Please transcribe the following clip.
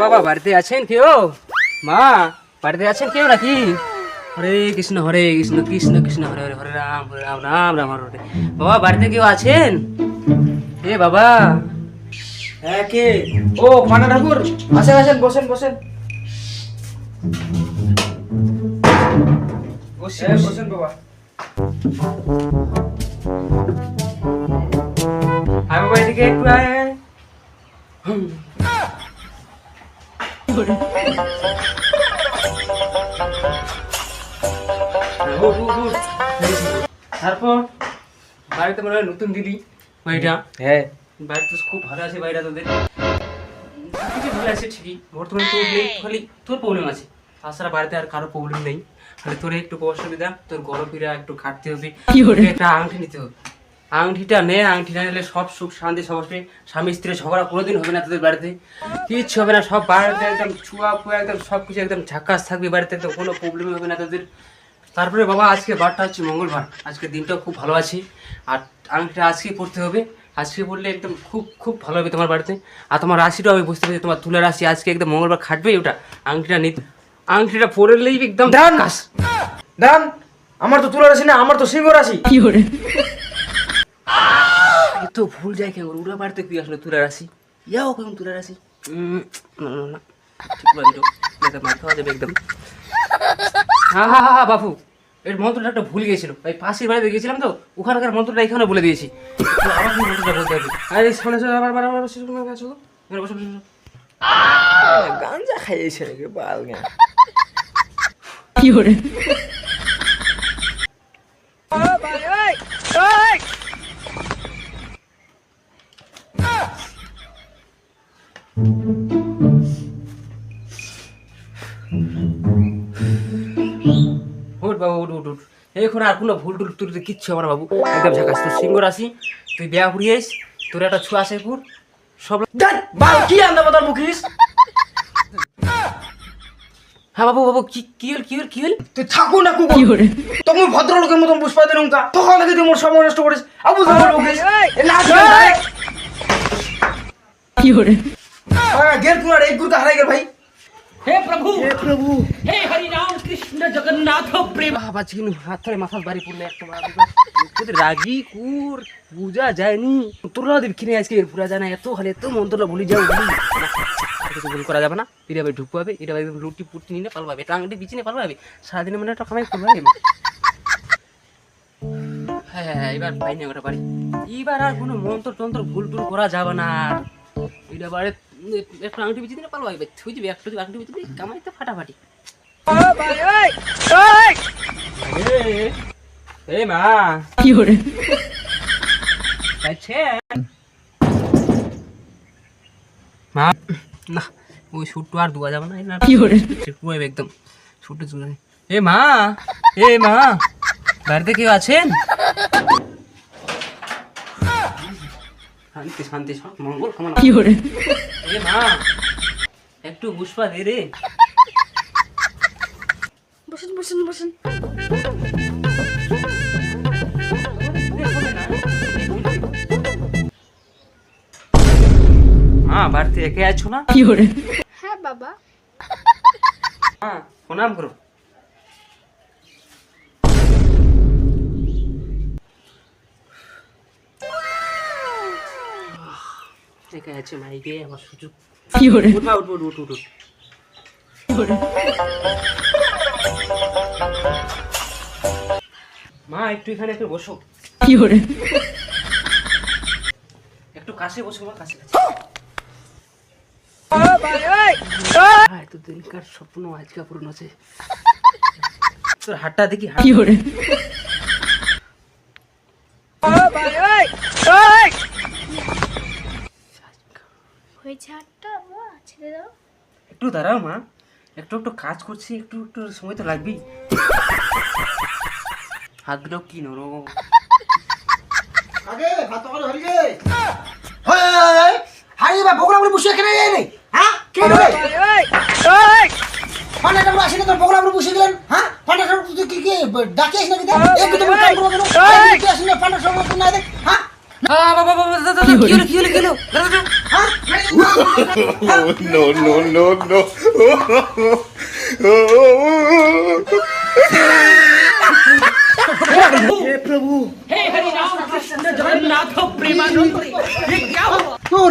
বাবা বাড়িতে আছেন কেউ? মা বাড়িতে আছেন কেউ নাকি? হরে কৃষ্ণ কৃষ্ণ কৃষ্ণ হরে হরে হরে রাম রাম রাম হরে হরে। বাবা বাড়িতে কেউ আছেন? এ বাবা। হ্যাঁ কে? ও পানা ঠাকুর, আসেন আসেন, বসেন বসেন বসেন বাবা। আয় বাবা এদিকে একটু আয়। তারপর বাড়িতে মনে হয় নতুন দিলি বাড়িটা? হ্যাঁ বাড়িতে খুব ভালো আছে বাড়িটা তোদের, কিছু ভালো আছে ঠিকই। বর্তমানে তোর নেই, খালি তোর প্রবলেম আছে, তাছাড়া বাড়িতে আর কারো প্রবলেম নেই। খালি তোর একটু অসুবিধা, তোর গরম ফিরা একটু খাটতে হবে, একটা আংটি নিতে হবে। আংটিটা নে, আংটিটা নিলে সব সুখ শান্তি সমস্যা, স্বামী স্ত্রী ঝগড়া কোনোদিন হবে না তোদের বাড়িতে, কিচ্ছু হবে না। সব বাড়িতে একদম ছুয়া ফুয়া একদম সব কিছু একদম ঝাক্কাস থাকবে বাড়িতে, একদম কোনো প্রবলেম হবে না তোদের। তারপরে বাবা আজকে বারটা হচ্ছে মঙ্গলবার, আজকে দিনটাও খুব ভালো আছে, আর আংটিটা আজকেই পড়তে হবে। আজকে পড়লে একদম খুব খুব ভালো হবে তোমার বাড়িতে। আর তোমার রাশিটাও আমি বুঝতে পারছি, তোমার তুলা রাশি আজকে একদম মঙ্গলবার খাটবে। ওটা আংটিটা নিতে, আংটিটা পড়লেই একদম দান কাস। দান, আমার তো তুলা রাশি না, আমার তো সিংহ রাশি। এত ভুল যায় কেন? ওরা বাড়িতে কি আসলে তুলা রাশি, ইয়াও কেমন তুলা রাশি? না না না, ঠিক বলি তো, একদম মার খাওয়া যাবে একদম। হ্যাঁ হ্যাঁ হ্যাঁ বাবু, এর মন্ত্রটা একটা ভুল গিয়েছিল, এই পাশের বাড়িতে গেছিলাম তো, ওখানকার মন্ত্রটা এখানে বলে দিয়েছি। তো আমার কি মন্ত্রটা বলতে হবে? আরে সামনে চলে আবার আবার বসে বসে বসে বসে। গাঞ্জা খাইয়েছে নাকি বাল গা? উঠ বাবু উঠ উঠ উঠ, এখন আর কোনো ভুল টুল তুই কিচ্ছু আমার বাবু, একদম ঝাকাস। তোর সিংহ রাশি, তুই বিয়া করিয়েস, তোর একটা ছুয়া আছে পুর সব। দান বাল কি আন্দা মাতার মুখিস? হ্যাঁ বাবু বাবু কি কি হল কি হল কি হল? তুই থাকো না কুকুর, তুমি ভদ্রলোকের মতন পুষ্পা দিন উনকা, তখন নাকি তুই মোর সময় নষ্ট করিস। আবু জামাল মুখিস এ না গের কুনার এক গুরকা হারাই গেল ভাই। হে প্রভু হে প্রভু, হে হরি রাম কৃষ্ণ জগন্নাথ প্রেম। বাবা চিনি হাত ধরে মাথা বাড়ি পড়লে একটা তোদের রাগি কুর পূজা যায়নি তোরা দেব কিনে আজকে পুরা জানা এত হলে এত মন্ত্রটা ভুলি যাও কিছু ভুল করা যাবে না। এটা ভাই ঢুকতে হবে, এটা ভাই রুটি পুটি নিয়ে পালবাবে, এটা আংটি বিচিনে পালবাবে, সারাদিনে মানে একটা কামাই করবে। হ্যাঁ হ্যাঁ এবার পাইনি ওটা পারি, এবার আর কোনো মন্ত্র তন্ত্র ভুল টুল করা যাবে না। এটা বারে একটা আংটি বিচি দিলে পালবাবে, থুই দিবি একটা আংটি বিচি দিবি, কামাইতে ফাটাফাটি। এই মা কি হরে মা, না ওই শুটু আর দুয়া যাবে না, কি হরে একদম শুটু চলে। এ মা বাড়িতে কেউ আছেন? শান্তি শান্তি সব মঙ্গল কামনা। কি হরে এ মা একটু পুষ্পা দে রে। বসেন বসেন বসেন। মা বাড়িতে একে আছো না? হ্যাঁ বাবা। হ্যাঁ প্রণাম করো। একে আছে মাইকে আমার সুযোগ। উঠ মা, উঠ উঠ উঠ উঠ উঠ। মা একটু এখানে একটু বসো। একটু কাছে বসো মা, কাছে এত দিনকার স্বপ্ন আজকে পূরণ হচ্ছে। তোর হাতটা দেখি হয়েছে হাতটা বাবা, ছেড়ে দাও। একটু দাঁড়াও মা, একটু একটু কাজ করছি, একটু একটু সময় তো লাগবেই। হাতগুলো কি নরম। আগে ভাত করে হরি গে হয় হারি বা বগলা বলে বসে এখানে যাই নাই। হ্যাঁ কি রে পানা কামড় আসেনি তোর বগলা বলে বসে গেলেন। হ্যাঁ পানা কামড় তুই কি ডাকিস নাকি? একটু তুমি কাম করো কেন? এই কি আসেনি পানা সব না দে। হ্যাঁ বাবা বাবা দাদা কি হলো কি হলো কি হলো দাদা দাদা। no, no, no, no. हे प्रभु हे हरि राम कृष्ण जगन्नाथ प्रेमानंद ये क्या हुआ তোর